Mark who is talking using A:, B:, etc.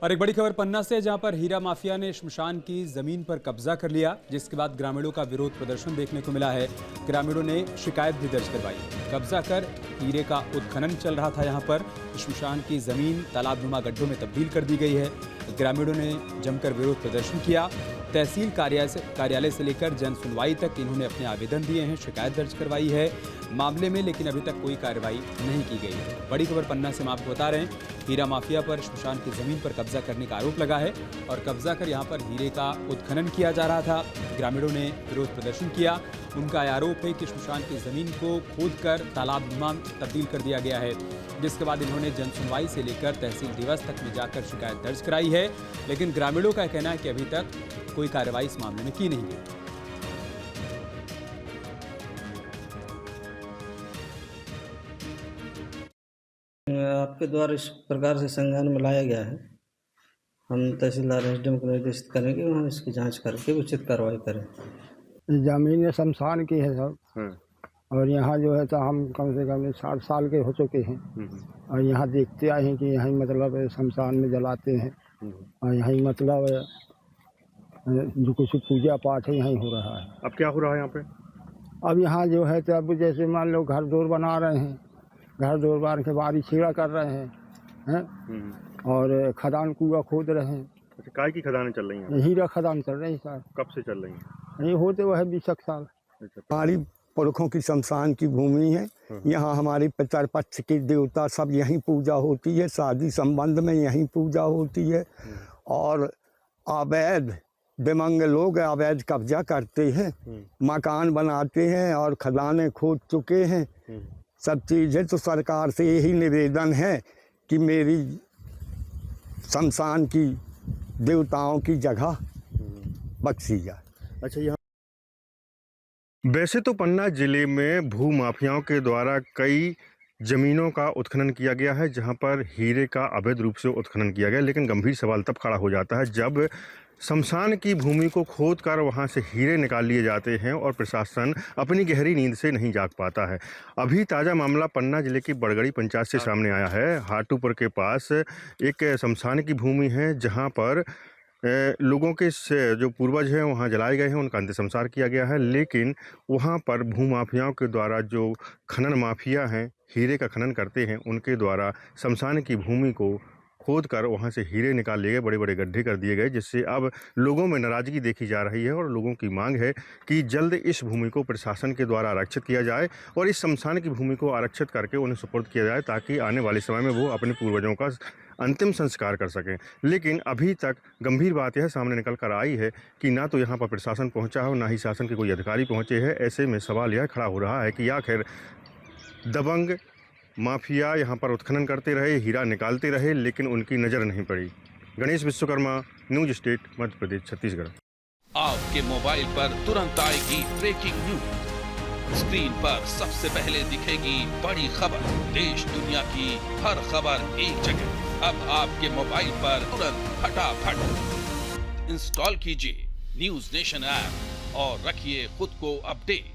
A: और एक बड़ी खबर पन्ना से, जहां पर हीरा माफिया ने श्मशान की जमीन पर कब्जा कर लिया, जिसके बाद ग्रामीणों का विरोध प्रदर्शन देखने को मिला है। ग्रामीणों ने शिकायत भी दर्ज करवाई। कब्जा कर हीरे का उत्खनन चल रहा था। यहां पर श्मशान की जमीन तालाबनुमा गड्ढों में तब्दील कर दी गई है। ग्रामीणों ने जमकर विरोध प्रदर्शन किया। तहसील कार्यालय से लेकर जन सुनवाई तक इन्होंने अपने आवेदन दिए हैं, शिकायत दर्ज करवाई है मामले में, लेकिन अभी तक कोई कार्रवाई नहीं की गई है। बड़ी खबर पन्ना से हम आपको बता रहे हैं, हीरा माफिया पर श्मशान की जमीन पर कब्जा करने का आरोप लगा है और कब्जा कर यहां पर हीरे का उत्खनन किया जा रहा था। ग्रामीणों ने विरोध प्रदर्शन किया। उनका आरोप है कि श्मशान की जमीन को खोदकर तालाबनुमा तब्दील कर दिया गया है, जिसके बाद इन्होंने जन सुनवाई से लेकर तहसील दिवस तक में जाकर शिकायत दर्ज कराई है, लेकिन ग्रामीणों का कहना है कि अभी तक कोई कार्रवाई इस मामले में की नहीं गई।
B: आपके द्वारा इस प्रकार से संज्ञान में लाया गया है। हम तहसीलदार एसडीएम को निर्देशित करेंगे, हम इसकी जांच करके उचित कार्रवाई करें।
C: जमीन शमशान की है सब, और यहाँ जो है तो हम कम से कम 60 साल के हो चुके हैं और यहाँ देखते आए हैं कि यहाँ मतलब शमशान में जलाते हैं और यहाँ मतलब जो कुछ पूजा पाठ है यहीं हो रहा है।
D: अब क्या हो रहा है यहाँ पे?
C: अब यहाँ जो है तो अब जैसे मान लो घर दौर बना रहे हैं, घर दौर बार के बारी छीड़ा कर रहे हैं और खदान कुआं खोद रहे हैं।
D: अच्छा, काय की खदानें चल रही हैं?
C: हीरा खदान चल रही है सर।
D: कब से चल रही हैं?
C: ये होते वह 20 साल।
E: हमारी पुरखों की शमशान की भूमि है। यहाँ हमारे पितर पक्ष के देवता सब यहीं पूजा होती है, शादी संबंध में यहीं पूजा होती है और अवैध दिमंग लोग अवैध कब्जा करते हैं, मकान बनाते हैं और खदानें खोद चुके हैं, सब चीज़ें। तो सरकार से यही निवेदन है कि मेरी शमशान की देवताओं की जगह बख्शी जाए।
D: अच्छा, यहाँ वैसे तो पन्ना जिले में भू माफियाओं के द्वारा कई जमीनों का उत्खनन किया गया है, जहां पर हीरे का अवैध रूप से उत्खनन किया गया, लेकिन गंभीर सवाल तब खड़ा हो जाता है जब शमशान की भूमि को खोदकर वहां से हीरे निकाल लिए जाते हैं और प्रशासन अपनी गहरी नींद से नहीं जाग पाता है। अभी ताज़ा मामला पन्ना जिले की बड़गड़ी पंचायत से सामने आया है। हाटूपुर के पास एक शमशान की भूमि है, जहां पर लोगों के जो पूर्वज हैं वहाँ जलाए गए हैं, उनका अंतिम संस्कार किया गया है, लेकिन वहाँ पर भूमाफियाओं के द्वारा जो खनन माफिया हैं, हीरे का खनन करते हैं, उनके द्वारा शमशान की भूमि को खोद कर वहाँ से हीरे निकाल लिए गए, बड़े बड़े गड्ढे कर दिए गए, जिससे अब लोगों में नाराज़गी देखी जा रही है और लोगों की मांग है कि जल्द इस भूमि को प्रशासन के द्वारा आरक्षित किया जाए और इस शमशान की भूमि को आरक्षित करके उन्हें सुपुर्द किया जाए, ताकि आने वाले समय में वो अपने पूर्वजों का अंतिम संस्कार कर सकें। लेकिन अभी तक गंभीर बात यह सामने निकल कर आई है कि ना तो यहाँ पर प्रशासन पहुँचा हो, ना ही शासन के कोई अधिकारी पहुँचे हैं। ऐसे में सवाल यह खड़ा हो रहा है कि आखिर दबंग माफिया यहाँ पर उत्खनन करते रहे, हीरा निकालते रहे, लेकिन उनकी नज़र नहीं पड़ी। Ganesh Vishwakarma, news state, Madhya Pradesh, Chhattisgarh.
F: आपके मोबाइल पर तुरंत आएगी ब्रेकिंग न्यूज। स्क्रीन पर सबसे पहले दिखेगी बड़ी खबर। देश दुनिया की हर खबर एक जगह। अब आपके मोबाइल पर तुरंत फटाफट इंस्टॉल कीजिए न्यूज नेशन ऐप और रखिए खुद को अपडेट।